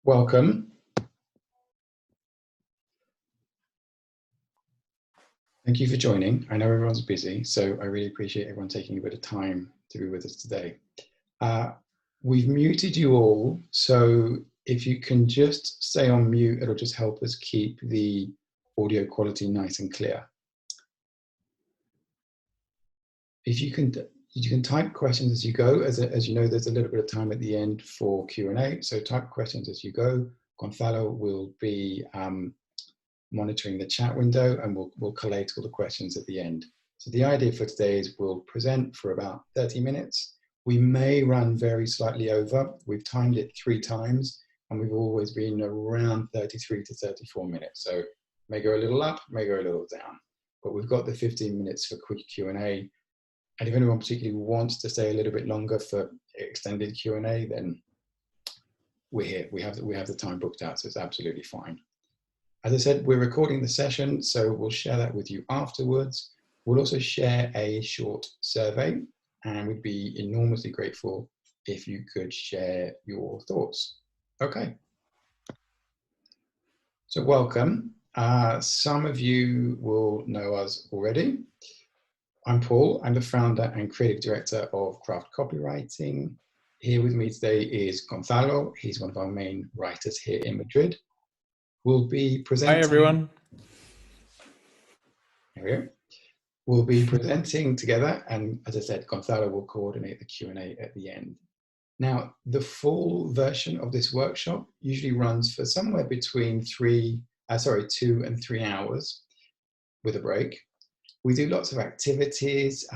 Welcome. Thank you for joining. I know everyone's busy, so I really appreciate everyone taking a bit of time to be with us today. We've muted you all, so if you can just stay on mute, it'll just help us keep the audio quality nice and clear. If you can type questions as you go. As you know, there's a little bit of time at the end for Q&A, so type questions as you go. Gonzalo will be monitoring the chat window, and we'll collate all the questions at the end. So the idea for today is we'll present for about 30 minutes. We may run very slightly over. We've timed it 3 times, and we've always been around 33 to 34 minutes. So may go a little up, may go a little down. But we've got the 15 minutes for quick Q&A. And if anyone particularly wants to stay a little bit longer for extended Q&A, then we're here. We have the time booked out, so it's absolutely fine. As I said, we're recording the session, so we'll share that with you afterwards. We'll also share a short survey, and we'd be enormously grateful if you could share your thoughts. Okay. So welcome. Some of you will know us already. I'm Paul. I'm the founder and creative director of Craft Copywriting. Here with me today is Gonzalo. He's one of our main writers here in Madrid. We'll be presenting. Hi, everyone. There we go. We'll be presenting together, and as I said, Gonzalo will coordinate the Q&A at the end. Now, the full version of this workshop usually runs for somewhere between 2 and 3 hours with a break. We do lots of activities.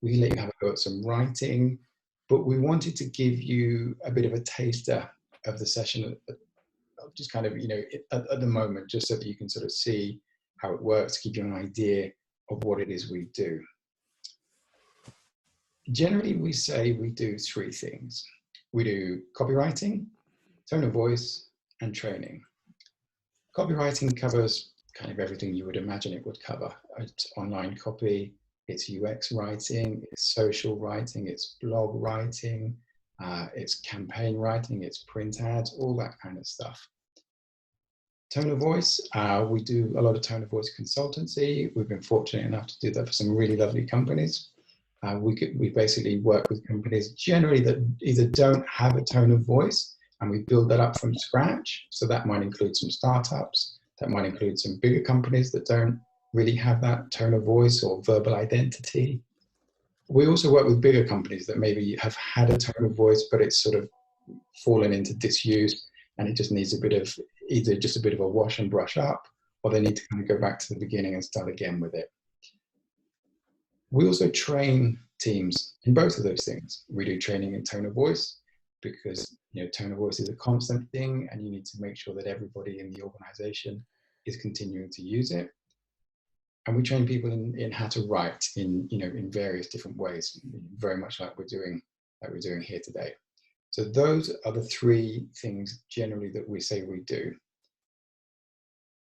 We let you have a go at some writing, but we wanted to give you a bit of a taster of the session, just kind of, at the moment, just so that you can sort of see how it works, give you an idea of what it is we do. Generally, we say we do 3 things. We do copywriting, tone of voice, and training. Copywriting covers kind of everything you would imagine it would cover. It's online copy, it's UX writing, it's social writing, it's blog writing, it's campaign writing, it's print ads, all that kind of stuff. Tone of voice, we do a lot of tone of voice consultancy. We've been fortunate enough to do that for some really lovely companies. We basically work with companies generally that either don't have a tone of voice, and we build that up from scratch. So that might include some startups, that might include some bigger companies that don't really have that tone of voice or verbal identity. We also work with bigger companies that maybe have had a tone of voice, but it's sort of fallen into disuse, and it just needs a bit of either just a bit of a wash and brush up, or they need to kind of go back to the beginning and start again with it. We also train teams in both of those things. We do training in tone of voice because tone of voice is a constant thing, and you need to make sure that everybody in the organization is continuing to use it. And we train people in how to write in various different ways, very much like we're doing here today. So those are the 3 things generally that we say we do.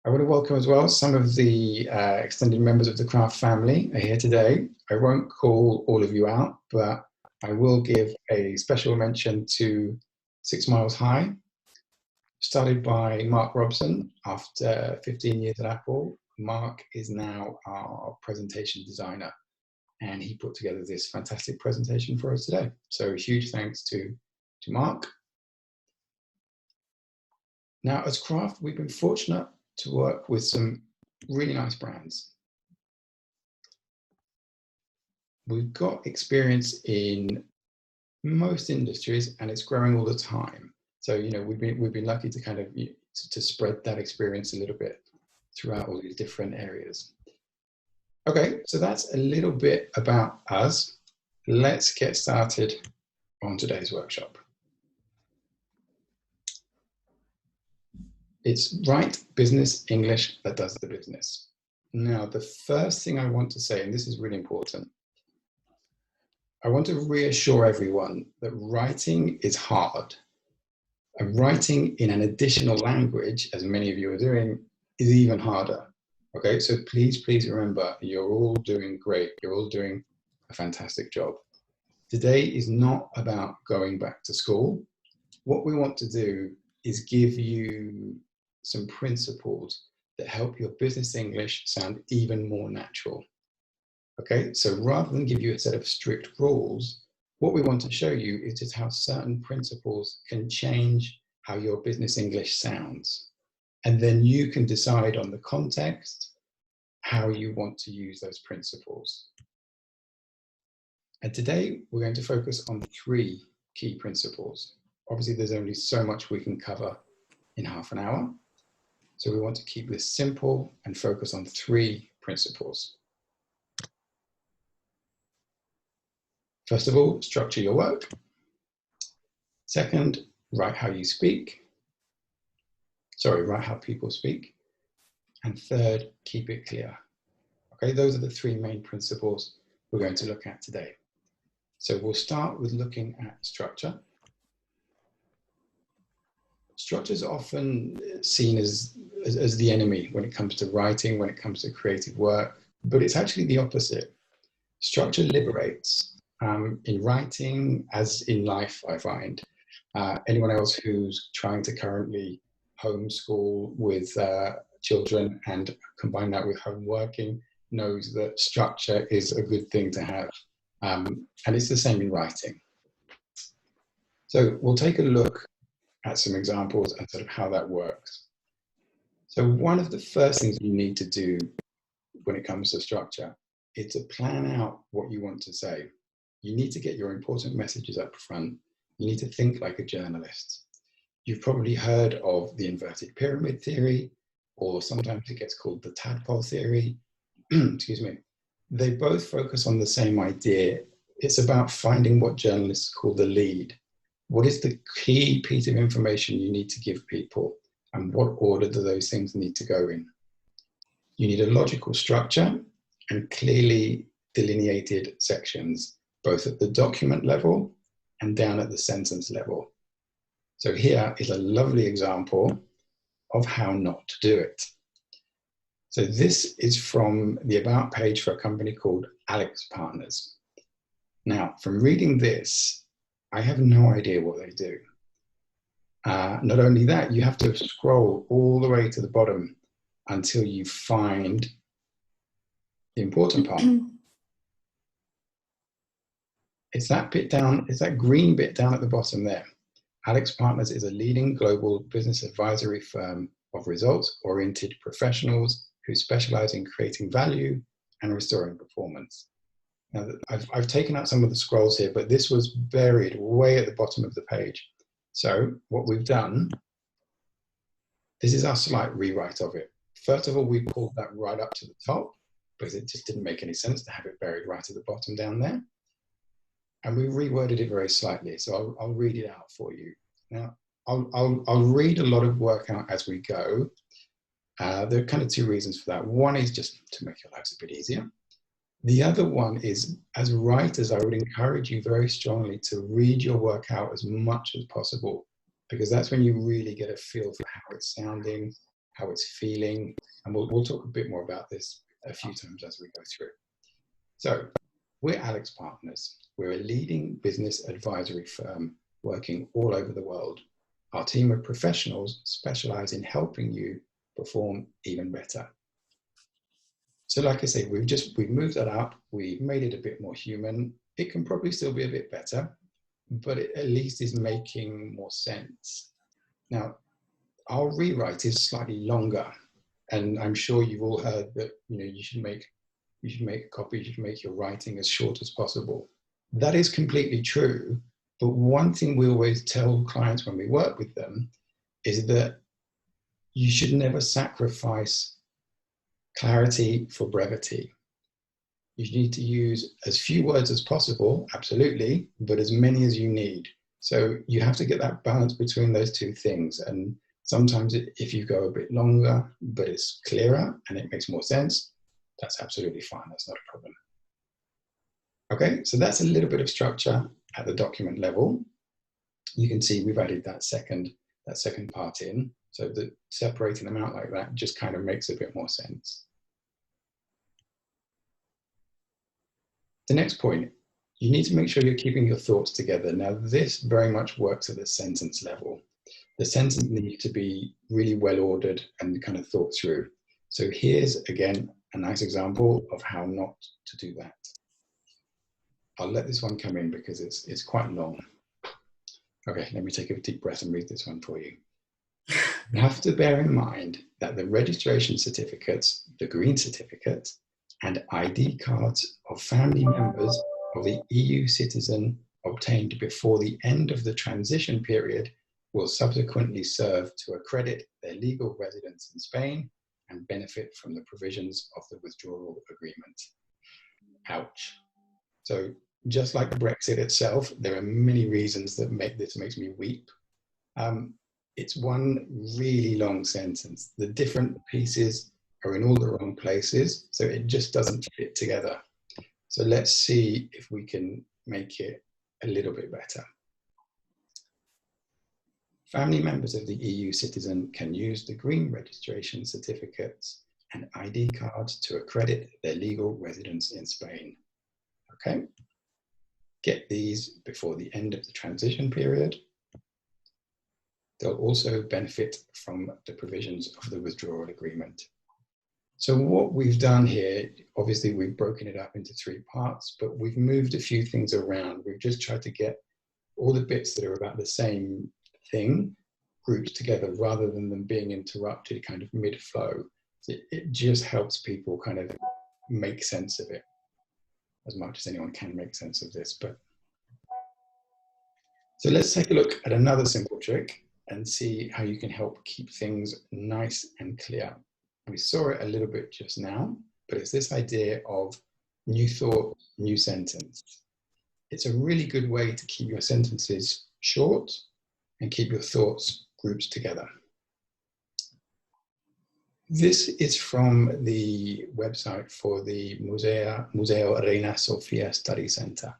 I want to welcome as well some of the extended members of the Craft family are here today. I won't call all of you out, but I will give a special mention to 6 Miles High, started by Mark Robson after 15 years at Apple. Mark is now our presentation designer, and he put together this fantastic presentation for us today. So huge thanks to Mark. Now, as Craft, we've been fortunate to work with some really nice brands. We've got experience in most industries, and it's growing all the time. So we've been lucky to kind of to spread that experience a little bit throughout all these different areas. Okay, so that's a little bit about us. Let's get started on today's workshop. It's Write Business English that does the business. Now, the first thing I want to say, and this is really important, I want to reassure everyone that writing is hard. And writing in an additional language, as many of you are doing, is even harder. Okay, so please remember, you're all doing great. You're all doing a fantastic job. Today is not about going back to school. What we want to do is give you some principles that help your business English sound even more natural. Okay, so rather than give you a set of strict rules, what we want to show you is just how certain principles can change how your business English sounds. And then you can decide on the context how you want to use those principles. And today we're going to focus on 3 key principles. Obviously, there's only so much we can cover in half an hour. So we want to keep this simple and focus on 3 principles. First of all, structure your work. Second, write how you speak. Write how people speak. And third, keep it clear. Okay, those are the 3 main principles we're going to look at today. So we'll start with looking at structure. Structure is often seen as the enemy when it comes to writing, when it comes to creative work, but it's actually the opposite. Structure liberates. In writing, as in life, I find. Anyone else who's trying to currently homeschool with children and combine that with home working knows that structure is a good thing to have. And it's the same in writing. So we'll take a look at some examples and sort of how that works. So one of the first things you need to do when it comes to structure is to plan out what you want to say. You need to get your important messages up front. You need to think like a journalist. You've probably heard of the inverted pyramid theory, or sometimes it gets called the tadpole theory. Excuse me. They both focus on the same idea. It's about finding what journalists call the lead. What is the key piece of information you need to give people, and what order do those things need to go in? You need a logical structure and clearly delineated sections, both at the document level and down at the sentence level. So here is a lovely example of how not to do it. So this is from the About page for a company called AlixPartners. Now, from reading this, I have no idea what they do. Not only that, you have to scroll all the way to the bottom until you find the important part. It's that bit down, it's that green bit down at the bottom there. AlixPartners is a leading global business advisory firm of results-oriented professionals who specialize in creating value and restoring performance. Now, I've taken out some of the scrolls here, but this was buried way at the bottom of the page. So what we've done, this is our slight rewrite of it. First of all, we pulled that right up to the top because it just didn't make any sense to have it buried right at the bottom down there. And we reworded it very slightly. So I'll read it out for you. Now, I'll read a lot of work out as we go. There are kind of 2 reasons for that. One is just to make your lives a bit easier. The other one is, as writers, I would encourage you very strongly to read your work out as much as possible, because that's when you really get a feel for how it's sounding, how it's feeling. And we'll talk a bit more about this a few times as we go through. So we're AlixPartners. We're a leading business advisory firm working all over the world. Our team of professionals specialize in helping you perform even better. So like I say, we've moved that up. We've made it a bit more human. It can probably still be a bit better, but it at least is making more sense. Now, our rewrite is slightly longer, and I'm sure you've all heard that you should make a copy, you should make your writing as short as possible. That is completely true, but one thing we always tell clients when we work with them is that you should never sacrifice clarity for brevity. You need to use as few words as possible, absolutely, but as many as you need. So you have to get that balance between those 2 things. And sometimes if you go a bit longer, but it's clearer and it makes more sense, that's absolutely fine. That's not a problem. Okay, so that's a little bit of structure at the document level. You can see we've added that second part in. So separating them out like that just kind of makes a bit more sense. The next point, you need to make sure you're keeping your thoughts together. Now, this very much works at the sentence level. The sentence needs to be really well ordered and kind of thought through. So here's, again, a nice example of how not to do that. I'll let this one come in because it's quite long. Okay, let me take a deep breath and read this one for you. You have to bear in mind that the registration certificates, the green certificate, and ID cards of family members of the EU citizen obtained before the end of the transition period will subsequently serve to accredit their legal residence in Spain and benefit from the provisions of the withdrawal agreement. Ouch. So just like Brexit itself, there are many reasons that makes me weep. It's one really long sentence. The different pieces are in all the wrong places, so it just doesn't fit together. So let's see if we can make it a little bit better. Family members of the EU citizen can use the green registration certificates and ID cards to accredit their legal residence in Spain. Okay? Get these before the end of the transition period. They'll also benefit from the provisions of the withdrawal agreement. So what we've done here, obviously we've broken it up into 3 parts, but we've moved a few things around. We've just tried to get all the bits that are about the same thing grouped together rather than them being interrupted kind of mid-flow. So it just helps people kind of make sense of it as much as anyone can make sense of this. But so let's take a look at another simple trick and see how you can help keep things nice and clear. We saw it a little bit just now, but it's this idea of new thought, new sentence. It's a really good way to keep your sentences short and keep your thoughts grouped together. This is from the website for the Museo Reina Sofia Study Center.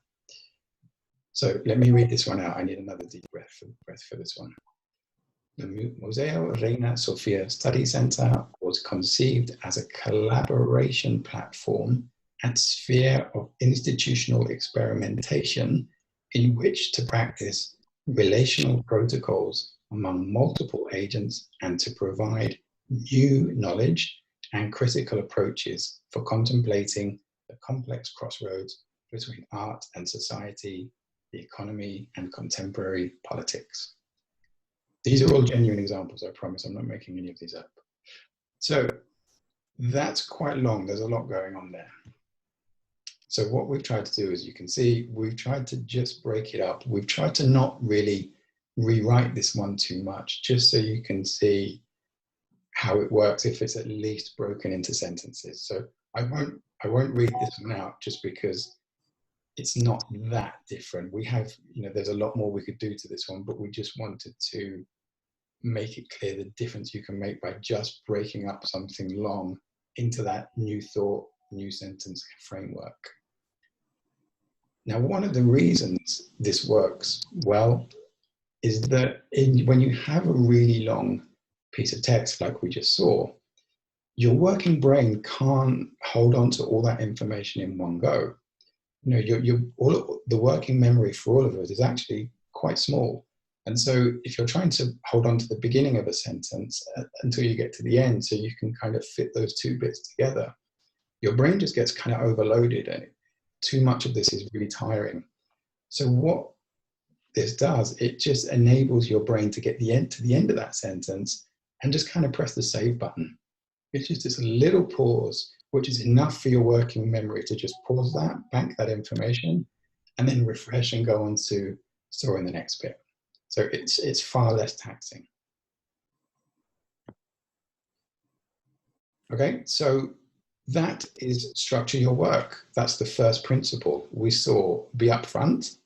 So let me read this one out. I need another deep breath for this one. The Museo Reina Sofia Study Center was conceived as a collaboration platform and sphere of institutional experimentation in which to practice relational protocols among multiple agents and to provide new knowledge and critical approaches for contemplating the complex crossroads between art and society, the economy, and contemporary politics. These are all genuine examples, I promise. I'm not making any of these up. So that's quite long. There's a lot going on there. So what we've tried to do, as you can see, we've tried to just break it up. We've tried to not really rewrite this one too much, just so you can see how it works if it's at least broken into sentences. So I won't read this one out just because it's not that different. We have, there's a lot more we could do to this one, but we just wanted to make it clear the difference you can make by just breaking up something long into that new thought, new sentence framework. Now, one of the reasons this works well is that when you have a really long piece of text like we just saw, your working brain can't hold on to all that information in one go. The working memory for all of us is actually quite small. And so if you're trying to hold on to the beginning of a sentence until you get to the end, so you can kind of fit those 2 bits together, your brain just gets kind of overloaded and too much of this is really tiring. So what this does, it just enables your brain to get to the end of that sentence and just kind of press the save button. It's just this little pause, which is enough for your working memory to just pause that, bank that information, and then refresh and go on to storing the next bit. So it's far less taxing. Okay, so that is structure your work. That's the first principle. We saw be upfront,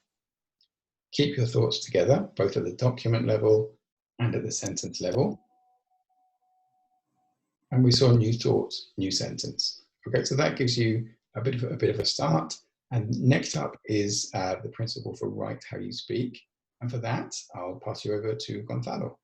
keep your thoughts together, both at the document level and at the sentence level. And we saw new thoughts, new sentence. Okay, so that gives you a bit of a start. And next up is the principle for write how you speak. And for that, I'll pass you over to Gonzalo.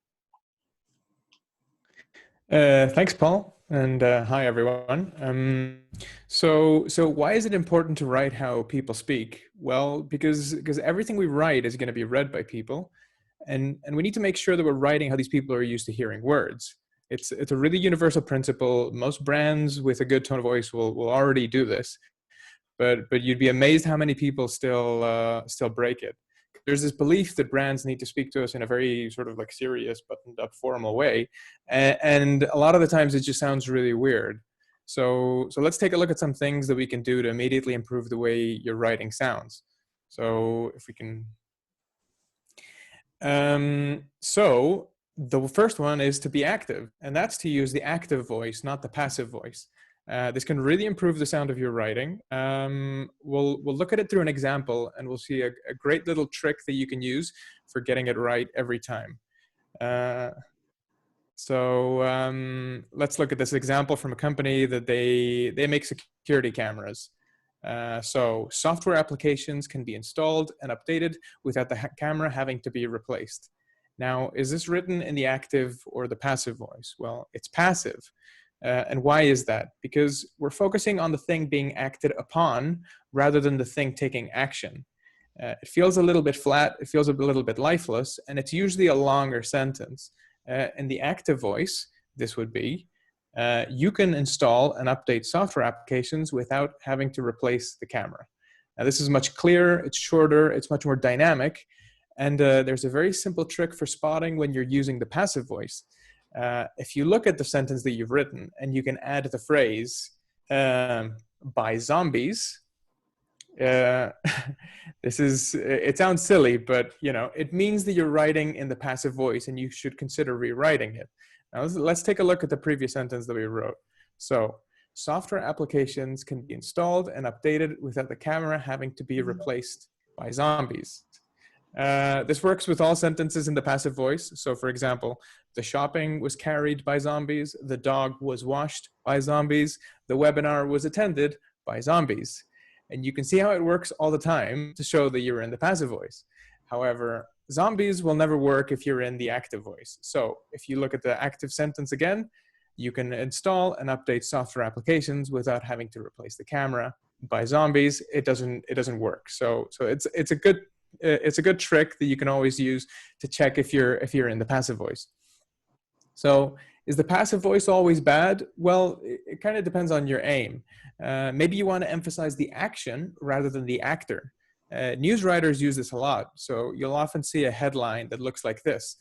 Thanks, Paul, and hi, everyone. So why is it important to write how people speak? Well, because everything we write is going to be read by people, And we need to make sure that we're writing how these people are used to hearing words. It's a really universal principle. Most brands with a good tone of voice will already do this, but you'd be amazed how many people still break it. There's this belief that brands need to speak to us in a very sort of like serious, buttoned up, formal way, and a lot of the times it just sounds really weird. So let's take a look at some things that we can do to immediately improve the way your writing sounds. So if we can. So the first one is to be active, and that's to use the active voice, not the passive voice. This can really improve the sound of your writing. We'll look at it through an example, and we'll see a great little trick that you can use for getting it right every time. Let's look at this example from a company that they make security cameras. So software applications can be installed and updated without the camera having to be replaced. Now, is this written in the active or the passive voice? Well, it's passive. And why is that? Because we're focusing on the thing being acted upon rather than the thing taking action. It feels a little bit flat, it feels a little bit lifeless, and it's usually a longer sentence. In the active voice, this would be, you can install and update software applications without having to replace the camera. Now, this is much clearer, it's shorter, it's much more dynamic, and there's a very simple trick for spotting when you're using the passive voice. If you look at the sentence that you've written and you can add the phrase, by zombies, it sounds silly, but it means that you're writing in the passive voice and you should consider rewriting it. Now let's take a look at the previous sentence that we wrote. So software applications can be installed and updated without the camera having to be replaced by zombies. This works with all sentences in the passive voice. So for example, the shopping was carried by zombies, the dog was washed by zombies, the webinar was attended by zombies. And you can see how it works all the time to show that you're in the passive voice. However, zombies will never work if you're in the active voice. So if you look at the active sentence again, you can install and update software applications without having to replace the camera by zombies. It doesn't work. So it's a good trick that you can always use to check if you're in the passive voice. So is the passive voice always bad? Well, it kind of depends on your aim. Maybe you want to emphasize the action rather than the actor. News writers use this a lot. So you'll often see a headline that looks like this.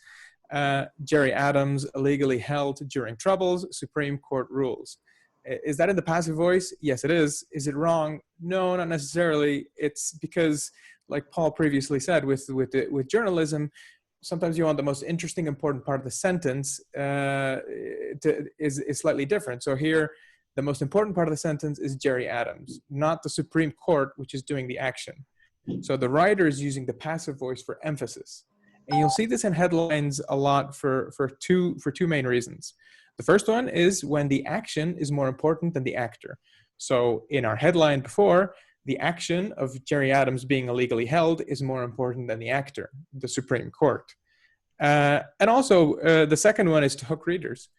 Jerry Adams illegally held during troubles, Supreme Court rules. Is that in the passive voice? Yes, it is. Is it wrong? No, not necessarily. It's because, like Paul previously said, with journalism, sometimes you want the most interesting, important part of the sentence is slightly different. So here, the most important part of the sentence is Jerry Adams, not the Supreme Court, which is doing the action. So the writer is using the passive voice for emphasis. And you'll see this in headlines a lot for two main reasons. The first one is when the action is more important than the actor. So in our headline before, the action of Jerry Adams being illegally held is more important than the actor, the Supreme Court. And also, the second one is to hook readers.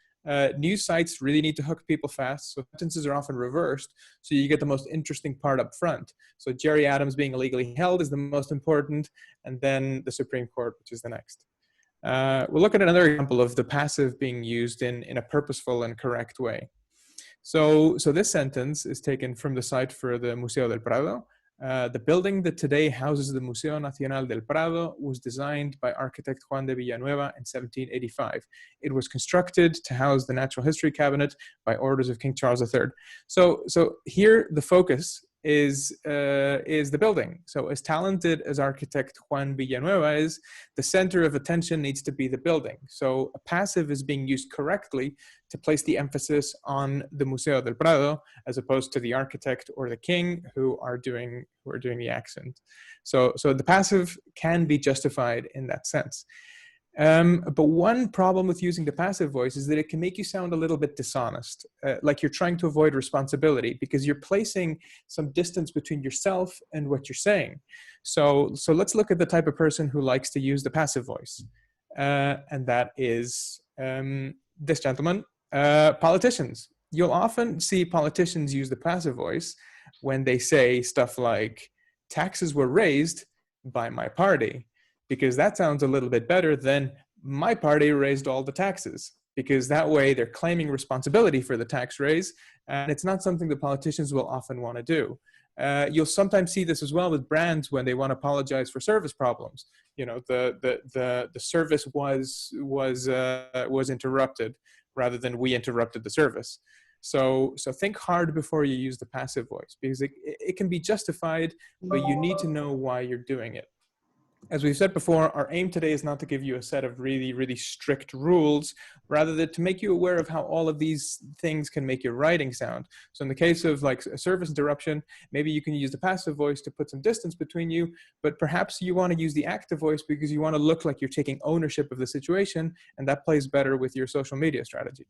News sites really need to hook people fast, so sentences are often reversed, so you get the most interesting part up front. So Jerry Adams being illegally held is the most important, and then the Supreme Court, which is the next. We'll look at another example of the passive being used in a purposeful and correct way. So this sentence is taken from the site for the Museo del Prado. The building that today houses the Museo Nacional del Prado was designed by architect Juan de Villanueva in 1785. It was constructed to house the Natural History Cabinet by orders of King Charles III. So here the focus is the building. So as talented as architect Juan Villanueva is, the center of attention needs to be the building. So a passive is being used correctly to place the emphasis on the Museo del Prado as opposed to the architect or the king who are doing the accent. So the passive can be justified in that sense. But one problem with using the passive voice is that it can make you sound a little bit dishonest, like you're trying to avoid responsibility because you're placing some distance between yourself and what you're saying. So let's look at the type of person who likes to use the passive voice. And that is this gentleman, politicians. You'll often see politicians use the passive voice when they say stuff like, taxes were raised by my party. because that sounds a little bit better than my party raised all the taxes, because that way they're claiming responsibility for the tax raise, and it's not something that politicians will often want to do. You'll sometimes see this as well with brands when they want to apologize for service problems. You know, the service was interrupted rather than we interrupted the service. So think hard before you use the passive voice, because it can be justified, but you need to know why you're doing it. As we've said before, our aim today is not to give you a set of really, really strict rules, rather than to make you aware of how all of these things can make your writing sound. So in the case of like a service interruption, maybe you can use the passive voice to put some distance between you, but perhaps you want to use the active voice because you want to look like you're taking ownership of the situation, and that plays better with your social media strategy.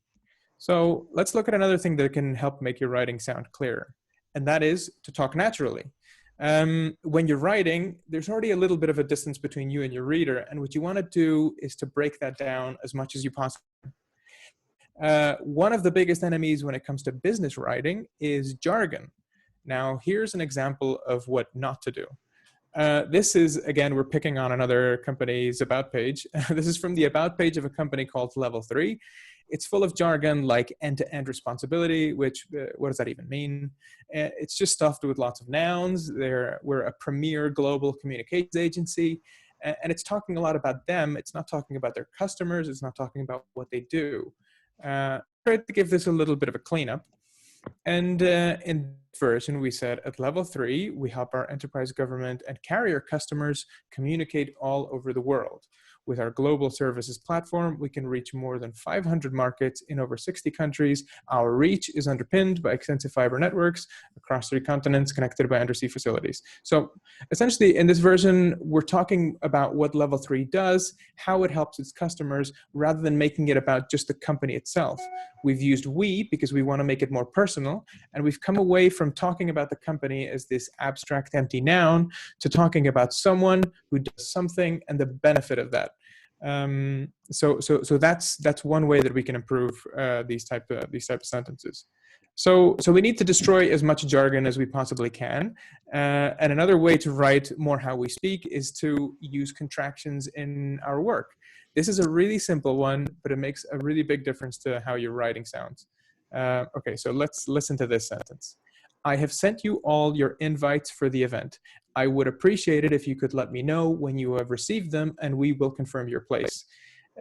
So let's look at another thing that can help make your writing sound clearer, and that is to talk naturally. When you're writing, there's already a little bit of a distance between you and your reader, and what you want to do is to break that down as much as you possibly can. One of the biggest enemies when it comes to business writing is jargon. Now, here's an example of what not to do. This is, again, we're picking on another company's about page. This is from the about page of a company called Level 3. It's full of jargon like end-to-end responsibility, which, what does that even mean? It's just stuffed with lots of nouns. We're a premier global communications agency, and it's talking a lot about them. It's not talking about their customers. It's not talking about what they do. Try to give this a little bit of a cleanup. And in this version, we said at Level 3, we help our enterprise, government, and carrier customers communicate all over the world. With our global services platform, we can reach more than 500 markets in over 60 countries. Our reach is underpinned by extensive fiber networks across 3 continents connected by undersea facilities. So essentially, in this version, we're talking about what Level 3 does, how it helps its customers, rather than making it about just the company itself. We've used we because we want to make it more personal, and we've come away from talking about the company as this abstract, empty noun to talking about someone who does something and the benefit of that. So that's one way that we can improve these type of sentences. So we need to destroy as much jargon as we possibly can. And another way to write more how we speak is to use contractions in our work. This is a really simple one, but it makes a really big difference to how your writing sounds. Okay, so let's listen to this sentence. I have sent you all your invites for the event. I would appreciate it if you could let me know when you have received them, and we will confirm your place.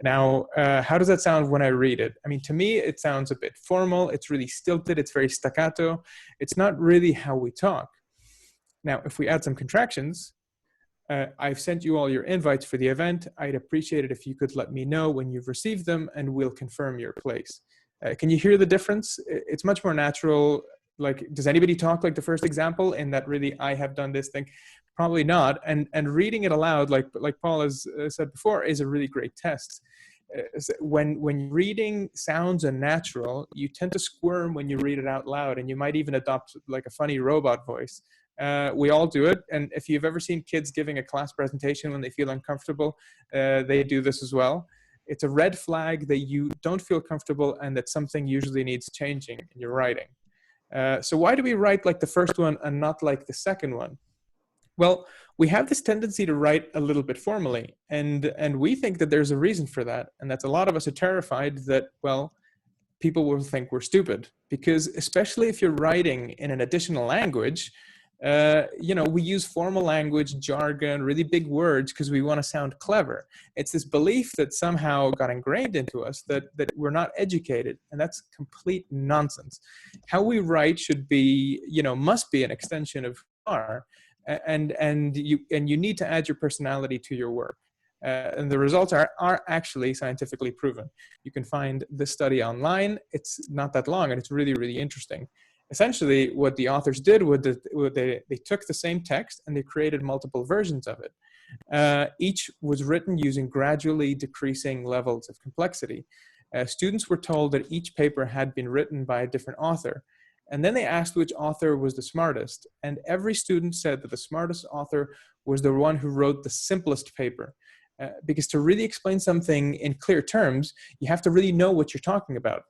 Now, how does that sound when I read it? I mean, to me, it sounds a bit formal. It's really stilted. It's very staccato. It's not really how we talk. Now, if we add some contractions, I've sent you all your invites for the event. I'd appreciate it if you could let me know when you've received them, and we'll confirm your place. Can you hear the difference? It's much more natural. Like, does anybody talk like the first example in that really I have done this thing? Probably not. And reading it aloud, like Paul has said before, is a really great test. When reading sounds unnatural, you tend to squirm when you read it out loud, and you might even adopt like a funny robot voice. We all do it. And if you've ever seen kids giving a class presentation when they feel uncomfortable, they do this as well. It's a red flag that you don't feel comfortable and that something usually needs changing in your writing. So why do we write like the first one and not like the second one? Well, we have this tendency to write a little bit formally, and we think that there's a reason for that, and that's a lot of us are terrified that, well, people will think we're stupid, because especially if you're writing in an additional language, we use formal language, jargon, really big words because we want to sound clever. It's this belief that somehow got ingrained into us that we're not educated, and that's complete nonsense. How we write should be, must be an extension of who you are, and you need to add your personality to your work. And the results are actually scientifically proven. You can find this study online. It's not that long, and it's really, really interesting. Essentially, what the authors did was they took the same text and they created multiple versions of it. Each was written using gradually decreasing levels of complexity. Students were told that each paper had been written by a different author. And then they asked which author was the smartest. And every student said that the smartest author was the one who wrote the simplest paper. Because to really explain something in clear terms, you have to really know what you're talking about.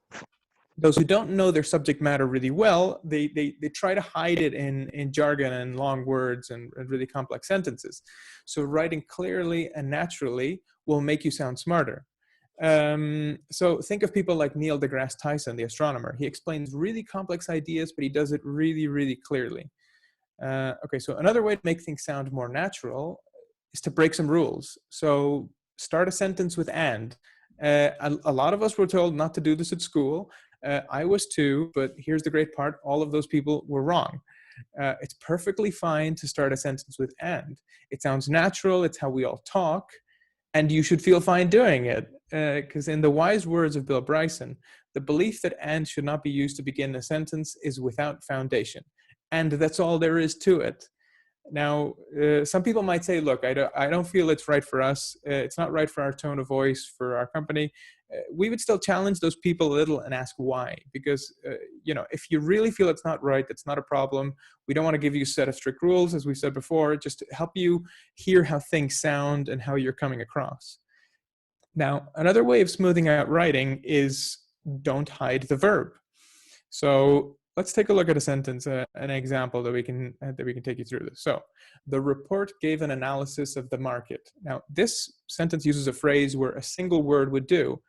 Those who don't know their subject matter really well, they try to hide it in jargon and long words and really complex sentences. So writing clearly and naturally will make you sound smarter. So think of people like Neil deGrasse Tyson, the astronomer. He explains really complex ideas, but he does it really, really clearly. Okay, so another way to make things sound more natural is to break some rules. So start a sentence with and. A lot of us were told not to do this at school. I was too, but here's the great part. All of those people were wrong. It's perfectly fine to start a sentence with and. It sounds natural. It's how we all talk. And you should feel fine doing it. Because in the wise words of Bill Bryson, the belief that and should not be used to begin a sentence is without foundation. And that's all there is to it. Now, some people might say, look, I don't feel it's right for us. It's not right for our tone of voice, for our company. We would still challenge those people a little and ask why. Because, if you really feel it's not right, it's not a problem. We don't want to give you a set of strict rules, as we said before, just to help you hear how things sound and how you're coming across. Now, another way of smoothing out writing is don't hide the verb. So let's take a look at a sentence, an example that we can take you through this. So the report gave an analysis of the market. Now, this sentence uses a phrase where a single word would do.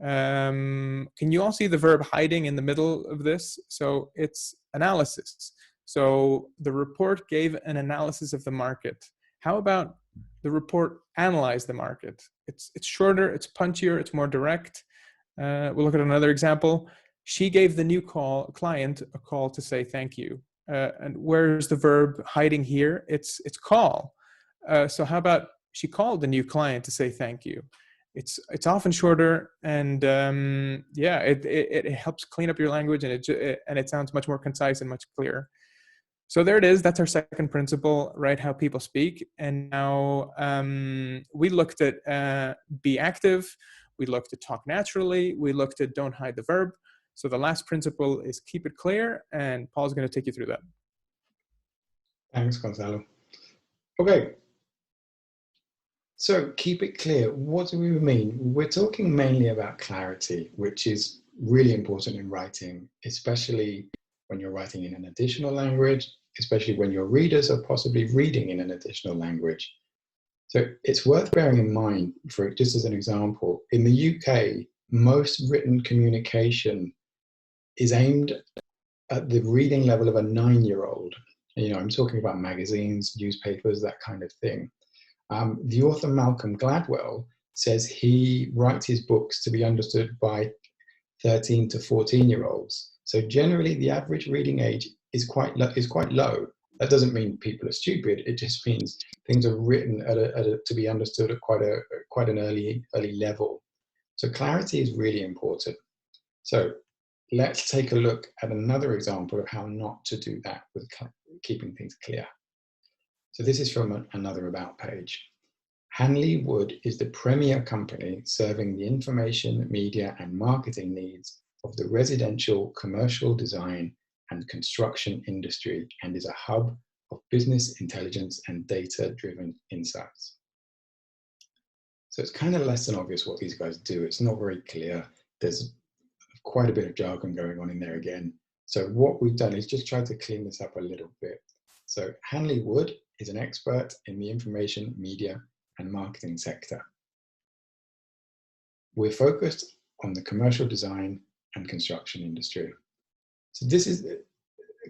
Can you all see the verb hiding in the middle of this? So it's analysis. So the report gave an analysis of the market. How about the report analyzed the market? It's shorter, it's punchier, it's more direct. We'll look at another example. She gave the new client a call to say thank you. And where's the verb hiding here? It's call. So how about she called the new client to say thank you? It's often shorter, and it helps clean up your language, and it sounds much more concise and much clearer. So there it is. That's our second principle, right? How people speak. And now we looked at be active. We looked at talk naturally. We looked at don't hide the verb. So the last principle is keep it clear, and Paul's going to take you through that. Thanks, Gonzalo. Okay. So keep it clear. What do we mean? We're talking mainly about clarity, which is really important in writing, especially when you're writing in an additional language, especially when your readers are possibly reading in an additional language. So it's worth bearing in mind, for just as an example, in the UK, most written communication is aimed at the reading level of a 9-year-old. I'm talking about magazines, newspapers, that kind of thing. The author Malcolm Gladwell says he writes his books to be understood by 13 to 14-year-olds. So generally, the average reading age is quite low. That doesn't mean people are stupid. It just means things are written to be understood at quite an early level. So clarity is really important. So let's take a look at another example of how not to do that with keeping things clear. So this is from another About page. Hanley Wood is the premier company serving the information, media, and marketing needs of the residential, commercial design, and construction industry, and is a hub of business intelligence and data-driven insights. So it's kind of less than obvious what these guys do. It's not very clear. There's quite a bit of jargon going on in there again. So what we've done is just tried to clean this up a little bit. So Hanley Wood is an expert in the information, media, and marketing sector. We're focused on the commercial design and construction industry. So this is,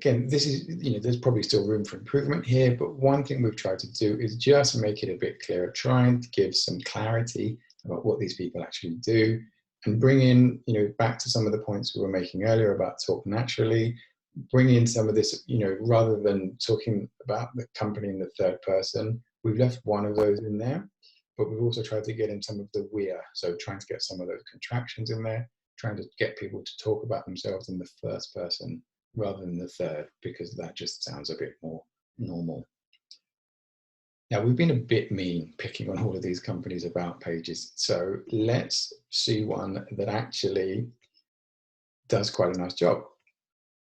there's probably still room for improvement here, but one thing we've tried to do is just make it a bit clearer, trying to give some clarity about what these people actually do, and bring in, back to some of the points we were making earlier about talk naturally, bring in some of this, rather than talking about the company in the third person, we've left one of those in there, but we've also tried to get in some of the we're, so trying to get some of those contractions in there, trying to get people to talk about themselves in the first person rather than the third, because that just sounds a bit more normal. Now, we've been a bit mean picking on all of these companies' About pages, so let's see one that actually does quite a nice job.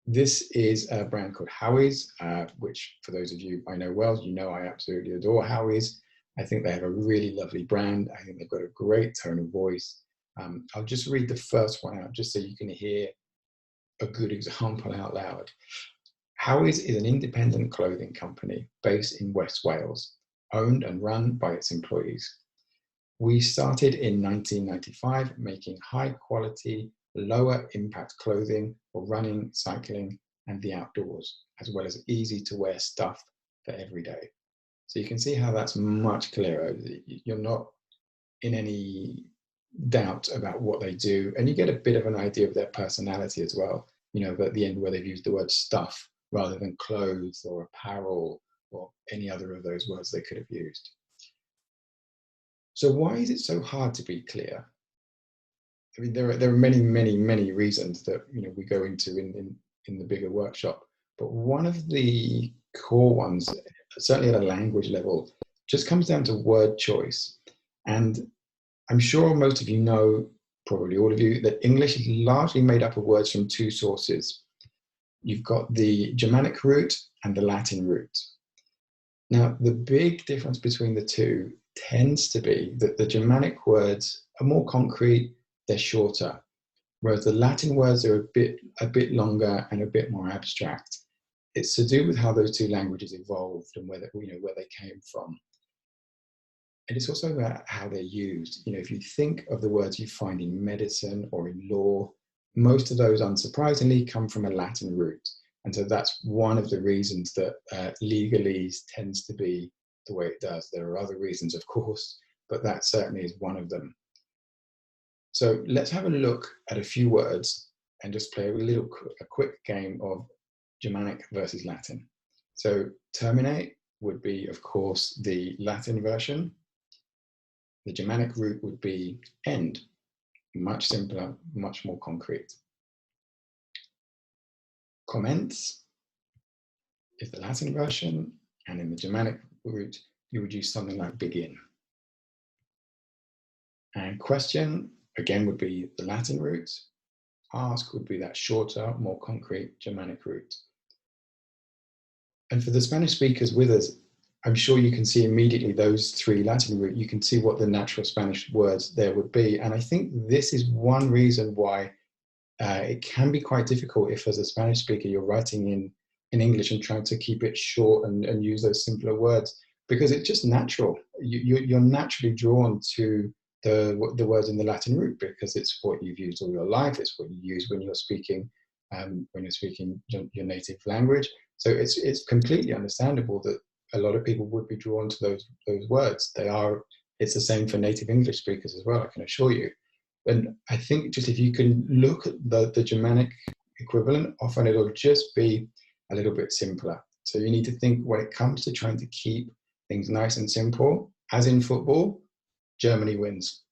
This is a brand called Howie's, which for those of you I know well, I absolutely adore Howie's. I think they have a really lovely brand. I think they've got a great tone of voice. I'll just read the first one out just so you can hear a good example out loud. Howies is an independent clothing company based in West Wales, owned and run by its employees. We started in 1995 making high quality, lower impact clothing for running, cycling, and the outdoors, as well as easy to wear stuff for every day. So you can see how that's much clearer. You're not in any doubt about what they do, and you get a bit of an idea of their personality as well. You know, at the end where they've used the word stuff rather than clothes or apparel or any other of those words they could have used. So why is it so hard to be clear? I mean, there are many reasons that, you know, we go into in the bigger workshop, but one of the core ones, certainly at a language level, just comes down to word choice. And I'm sure most of you know, probably all of you, that English is largely made up of words from two sources. You've got the Germanic root and the Latin root. Now, the big difference between the two tends to be that the Germanic words are more concrete, they're shorter, whereas the Latin words are a bit longer and a bit more abstract. It's to do with how those two languages evolved and where they came from. And it's also about how they're used. You know, if you think of the words you find in medicine or in law, most of those, unsurprisingly, come from a Latin root. And so that's one of the reasons that legalese tends to be the way it does. There are other reasons, of course, but that certainly is one of them. So let's have a look at a few words and just play a quick game of Germanic versus Latin. So terminate would be, of course, the Latin version. The Germanic root would be end, much simpler, much more concrete. Commence is the Latin version, and in the Germanic root, you would use something like begin. And question, again, would be the Latin root. Ask would be that shorter, more concrete Germanic root. And for the Spanish speakers with us, I'm sure you can see immediately those three Latin root, you can see what the natural Spanish words there would be. And I think this is one reason why it can be quite difficult if as a Spanish speaker, you're writing in English and trying to keep it short and use those simpler words, because it's just natural. You're naturally drawn to the words in the Latin root because it's what you've used all your life. It's what you use when you're speaking your native language. So it's completely understandable that a lot of people would be drawn to those words. It's the same for native English speakers as well, I can assure you. And I think just if you can look at the Germanic equivalent, often it'll just be a little bit simpler. So you need to think when it comes to trying to keep things nice and simple, as in football, Germany wins.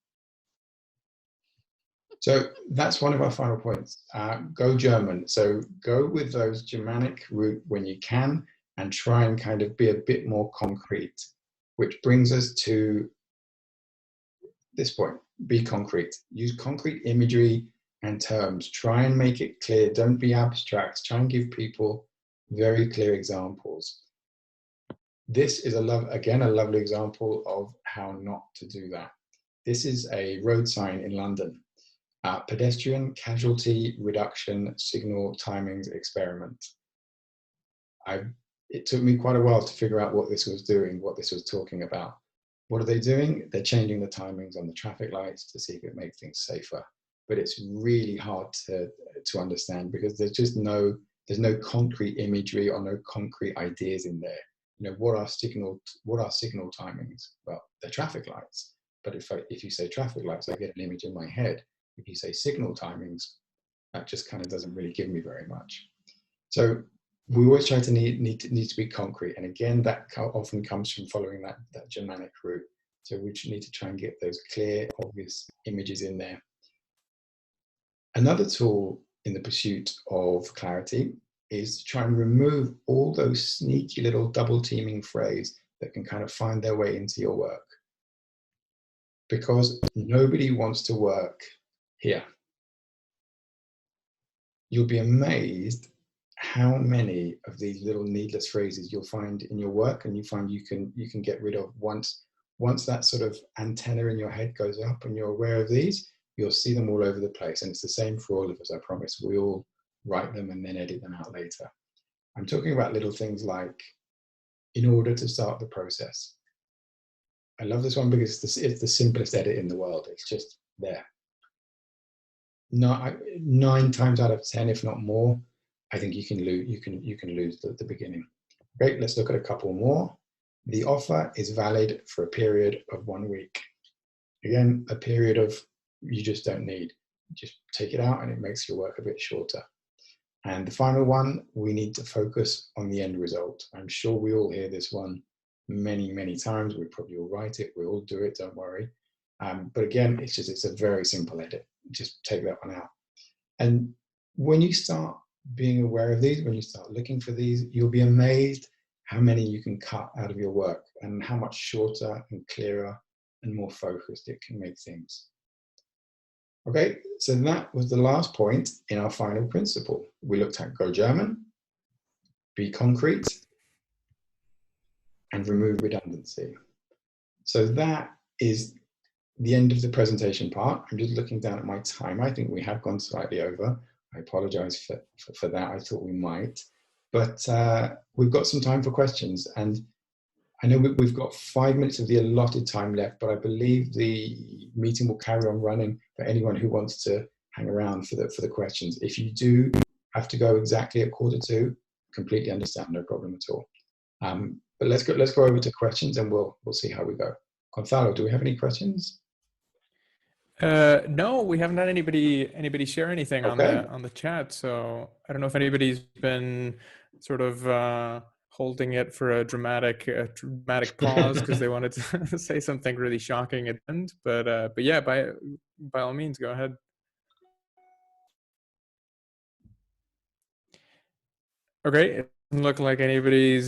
So that's one of our final points. Go German. So go with those Germanic root when you can and try and kind of be a bit more concrete, which brings us to this point. Be concrete. Use concrete imagery and terms. Try and make it clear. Don't be abstract. Try and give people very clear examples. This is a lovely example of how not to do that. This is a road sign in London. Pedestrian casualty reduction signal timings experiment. It took me quite a while to figure out what this was doing, what this was talking about. What are they doing? They're changing the timings on the traffic lights to see if it makes things safer. But it's really hard to understand because there's no concrete imagery or no concrete ideas in there. You know, what are signal timings? Well, they're traffic lights. But if you say traffic lights, I get an image in my head. If you say signal timings, that just kind of doesn't really give me very much. So we always try to need to be concrete. And again, that often comes from following that Germanic route. So we need to try and get those clear, obvious images in there. Another tool in the pursuit of clarity is to try and remove all those sneaky little double teaming phrases that can kind of find their way into your work. Because nobody wants to work here. You'll be amazed how many of these little needless phrases you'll find in your work, and you find you can get rid of once that sort of antenna in your head goes up and you're aware of these, you'll see them all over the place. And it's the same for all of us, I promise. We all write them, and then edit them out later. I'm talking about little things like, in order to start the process. I love this one because it's the simplest edit in the world. It's just there. 9 times out of 10, if not more, I think you can lose the beginning. Great, let's look at a couple more. The offer is valid for a period of 1 week. Again, a period of you just don't need. Just take it out and it makes your work a bit shorter. And the final one, we need to focus on the end result. I'm sure we all hear this one many, many times. We probably all write it. We all do it, don't worry. But again, it's a very simple edit. Just take that one out. And when you start being aware of these, when you start looking for these, you'll be amazed how many you can cut out of your work and how much shorter and clearer and more focused it can make things. Okay, so that was the last point in our final principle. We looked at go German, be concrete, and remove redundancy. So that is the end of the presentation part. I'm just looking down at my time. I think we have gone slightly over. I apologize for that. I thought we might. But we've got some time for questions. And I know we've got 5 minutes of the allotted time left, but I believe the meeting will carry on running for anyone who wants to hang around for the questions. If you do have to go exactly at 1:45, completely understand, no problem at all. But let's go over to questions and we'll see how we go. Gonzalo, do we have any questions? No, we haven't had anybody share anything Okay. on the chat. So I don't know if anybody's been sort of holding it for a dramatic pause because they wanted to say something really shocking at the end. But yeah, by all means, go ahead. Okay, it doesn't look like anybody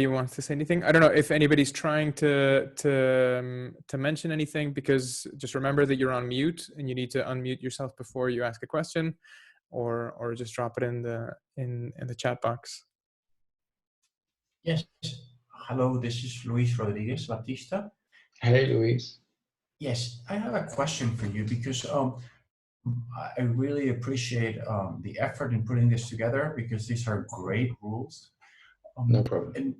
wants to say anything. I don't know if anybody's trying to mention anything, because just remember that you're on mute and you need to unmute yourself before you ask a question, or just drop it in the chat box. Yes. Hello, this is Luis Rodriguez Batista. Hey, Luis. Yes, I have a question for you because I really appreciate the effort in putting this together, because these are great rules. No problem.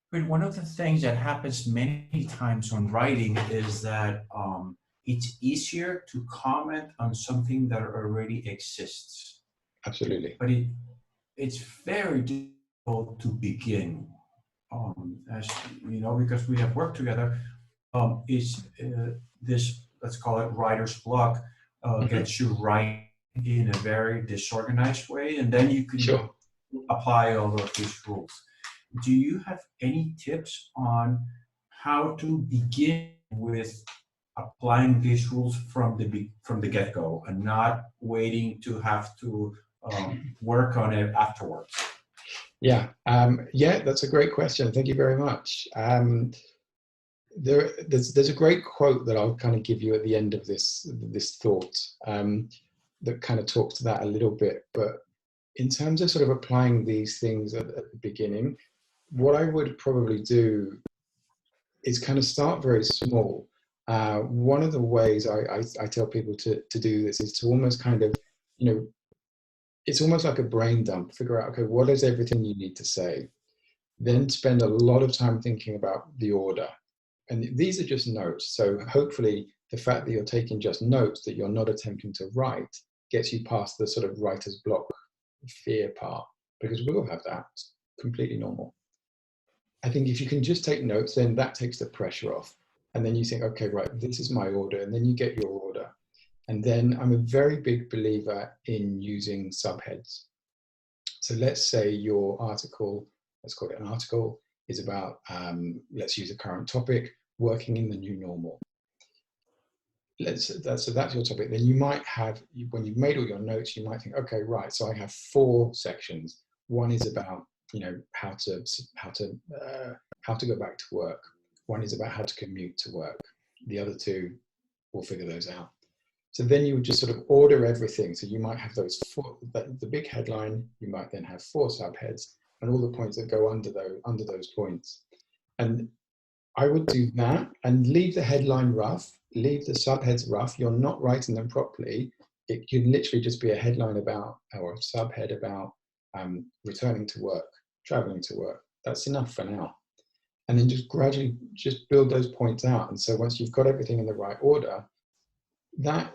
But one of the things that happens many times when writing is that it's easier to comment on something that already exists. Absolutely. But it's very difficult to begin. As you know, because we have worked together, is this, let's call it writer's block, gets you writing in a very disorganized way, and then you can apply all of these rules. Do you have any tips on how to begin with applying these rules from the get-go and not waiting to have to work on it afterwards? Yeah, that's a great question. Thank you very much. There's a great quote that I'll kind of give you at the end of this thought that kind of talks to that a little bit. But in terms of sort of applying these things at the beginning, what I would probably do is kind of start very small. One of the ways I tell people to do this is to almost kind of, it's almost like a brain dump. Figure out, okay, what is everything you need to say? Then spend a lot of time thinking about the order. And these are just notes. So hopefully the fact that you're taking just notes, that you're not attempting to write, gets you past the sort of writer's block fear part, because we all have that. It's completely normal. I think if you can just take notes, then that takes the pressure off. And then you think, okay, right, this is my order. And then you get your order. And then I'm a very big believer in using subheads. So let's say your article, let's call it an article, is about, let's use a current topic, working in the new normal. So that's your topic. Then you might have, when you've made all your notes, you might think, okay, right, so I have 4 sections. One is about, how to go back to work. One is about how to commute to work. The other 2, we'll figure those out. So then you would just sort of order everything. So you might have those 4, the big headline, you might then have 4 subheads and all the points that go under those points. And I would do that and leave the headline rough, leave the subheads rough. You're not writing them properly, it can literally just be a headline about, or a subhead about returning to work, traveling to work. That's enough for now. And then just gradually just build those points out. And so once you've got everything in the right order, that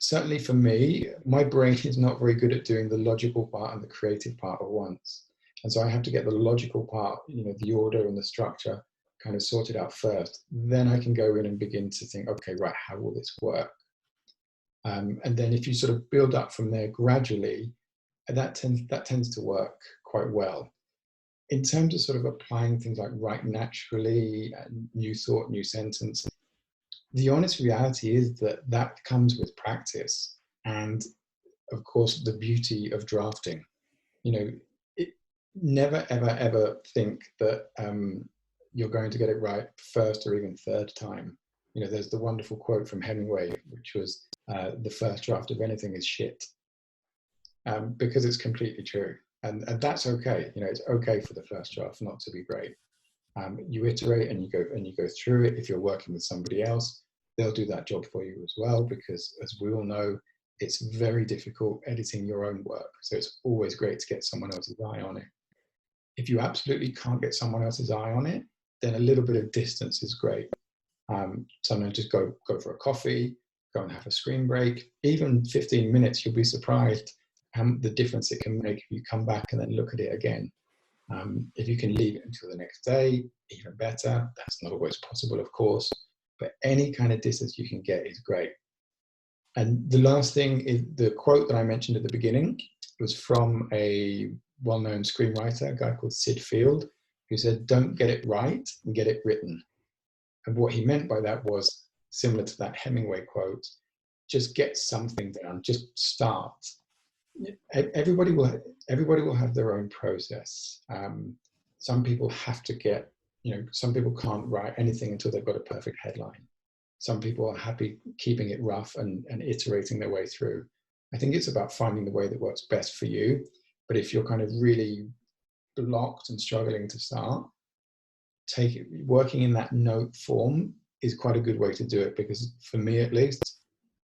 certainly for me, my brain is not very good at doing the logical part and the creative part at once. And so I have to get the logical part, the order and the structure kind of sorted out first. Then I can go in and begin to think, okay, right, how will this work? And then if you sort of build up from there gradually, that tends to work quite well. In terms of sort of applying things like write naturally, new thought, new sentence, the honest reality is that comes with practice. And of course, the beauty of drafting. Never, ever, ever think that you're going to get it right first or even third time. There's the wonderful quote from Hemingway, which was, the first draft of anything is shit. Because it's completely true. And that's okay. It's okay for the first draft not to be great. You iterate and you go through it. If you're working with somebody else, they'll do that job for you as well, because as we all know, it's very difficult editing your own work. So it's always great to get someone else's eye on it. If you absolutely can't get someone else's eye on it, then a little bit of distance is great. Sometimes just go for a coffee, go and have a screen break. Even 15 minutes, you'll be surprised the difference it can make if you come back and then look at it again. If you can leave it until the next day, even better. That's not always possible, of course, but any kind of distance you can get is great. And the last thing is the quote that I mentioned at the beginning was from a well-known screenwriter, a guy called Sid Field, who said, "Don't get it right, get it written." And what he meant by that was similar to that Hemingway quote, just get something down, just start. Everybody will have their own process. Some people have to get, some people can't write anything until they've got a perfect headline. Some people are happy keeping it rough and iterating their way through. I think it's about finding the way that works best for you. But if you're kind of really blocked and struggling to start, working in that note form is quite a good way to do it, because for me at least,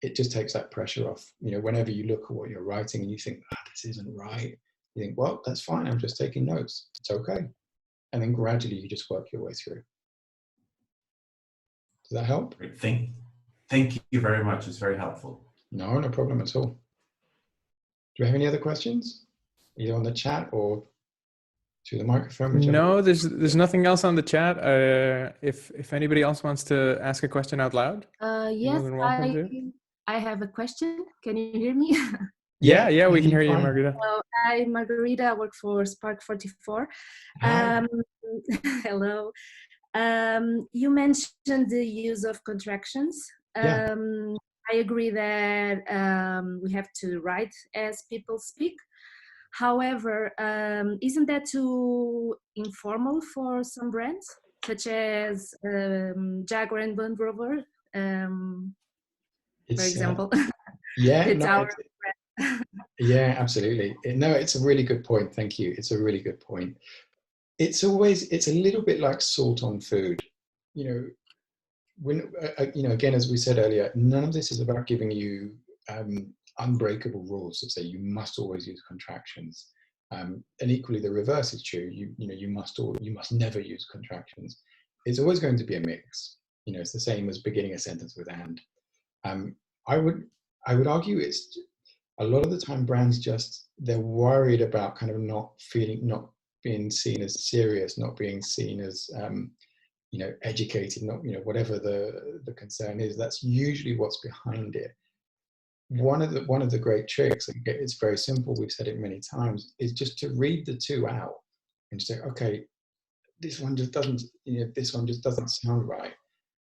it just takes that pressure off. Whenever you look at what you're writing and you think, this isn't right, you think, well, that's fine, I'm just taking notes, it's okay. And then gradually you just work your way through. Does that help? Great. Thank you very much. It's very helpful. No problem at all. Do you have any other questions, either on the chat or to the microphone? No, there's nothing else on the chat. If anybody else wants to ask a question out loud, yes, I have a question. Can you hear me? Yeah, we can hear you, Margarita. I'm Margarita. I work for Spark 44. Hello. You mentioned the use of contractions. I agree that we have to write as people speak. However, isn't that too informal for some brands, such as Jaguar and Land Rover, for example? Yeah, absolutely. No, it's a really good point. Thank you. It's a really good point. It's a little bit like salt on food. When again, as we said earlier, none of this is about giving you unbreakable rules that say you must always use contractions. And equally, the reverse is true. You must never use contractions. It's always going to be a mix. It's the same as beginning a sentence with and. I would argue it's a lot of the time brands they're worried about kind of not being seen as serious, not being seen as educated, not whatever the concern is. That's usually what's behind it. One of the great tricks, it's very simple, we've said it many times, is just to read the two out and say, okay, this one just doesn't sound right,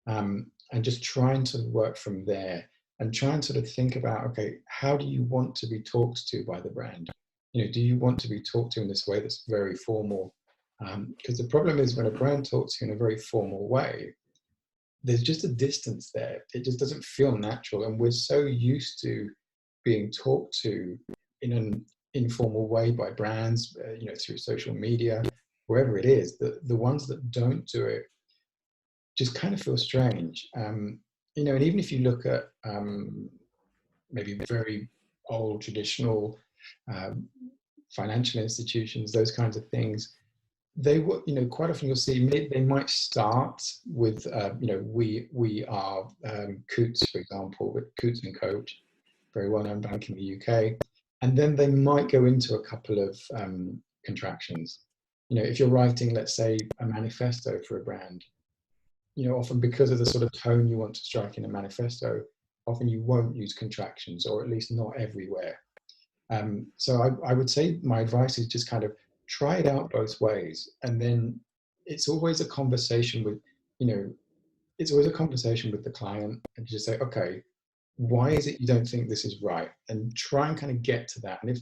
and just try and sort of work from there, and try and sort of think about, okay, how do you want to be talked to by the brand? Do you want to be talked to in this way that's very formal? Because the problem is when a brand talks to you in a very formal way, there's just a distance there. It just doesn't feel natural. And we're so used to being talked to in an informal way by brands, through social media, wherever it is, the ones that don't do it just kind of feel strange. And even if you look at, maybe very old traditional financial institutions, those kinds of things, they will, quite often you'll see they might start with, we are Coutts, for example, with Coutts and Coach, very well-known bank in the UK, and then they might go into a couple of contractions. If you're writing, let's say, a manifesto for a brand, often because of the sort of tone you want to strike in a manifesto, often you won't use contractions, or at least not everywhere. So I would say my advice is just kind of try it out both ways. And then it's always a conversation with, it's always a conversation with the client, and just say, okay, why is it you don't think this is right? And try and kind of get to that. And if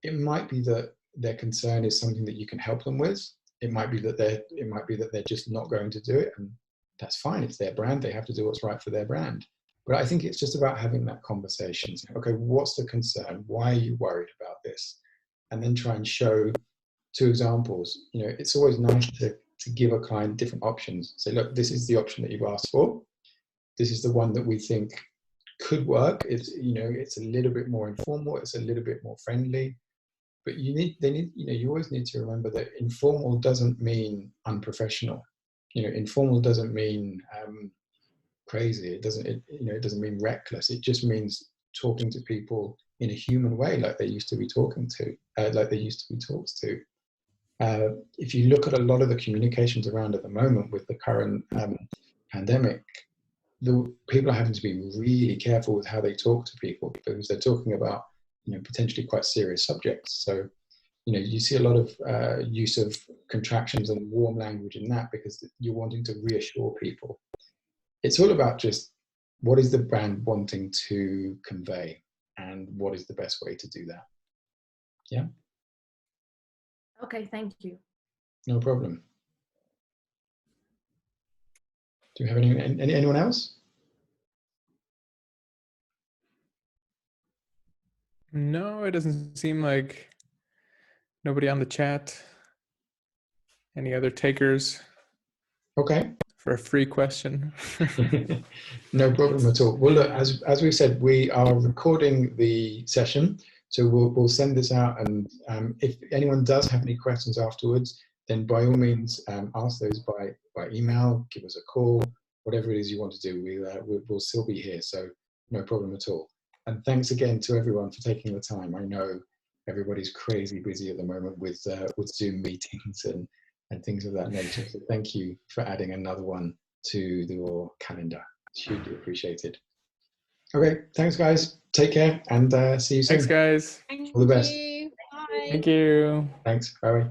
it might be that their concern is something that you can help them with, it might be that they're just not going to do it, and that's fine. It's their brand. They have to do what's right for their brand. But I think it's just about having that conversation. Okay, what's the concern? Why are you worried about this? And then try and show 2 examples. It's always nice to give a client different options. Say, look, this is the option that you've asked for. This is the one that we think could work. It's, it's a little bit more informal. It's a little bit more friendly. But you always need to remember that informal doesn't mean unprofessional. Informal doesn't mean crazy. It doesn't mean reckless. It just means talking to people in a human way, like they used to be talked to. If you look at a lot of the communications around at the moment with the current pandemic, the people are having to be really careful with how they talk to people, because they're talking about potentially quite serious subjects. So you see a lot of use of contractions and warm language in that, because you're wanting to reassure people. It's all about just what is the brand wanting to convey, and what is the best way to do that. Yeah. Okay, thank you. No problem. Do you have anyone else? No, it doesn't seem like nobody on the chat. Any other takers? Okay. For a free question. No problem at all. Well, look, as we said, we are recording the session, so we'll send this out, and if anyone does have any questions afterwards, then by all means ask those by email, give us a call, whatever it is you want to do. We'll still be here, so no problem at all. And thanks again to everyone for taking the time. I know everybody's crazy busy at the moment with Zoom meetings and things of that nature. So thank you for adding another one to your calendar. It's hugely appreciated. Okay, thanks guys. Take care, and see you soon. Thanks guys. All the best. Bye. Thank you. Thanks. Bye.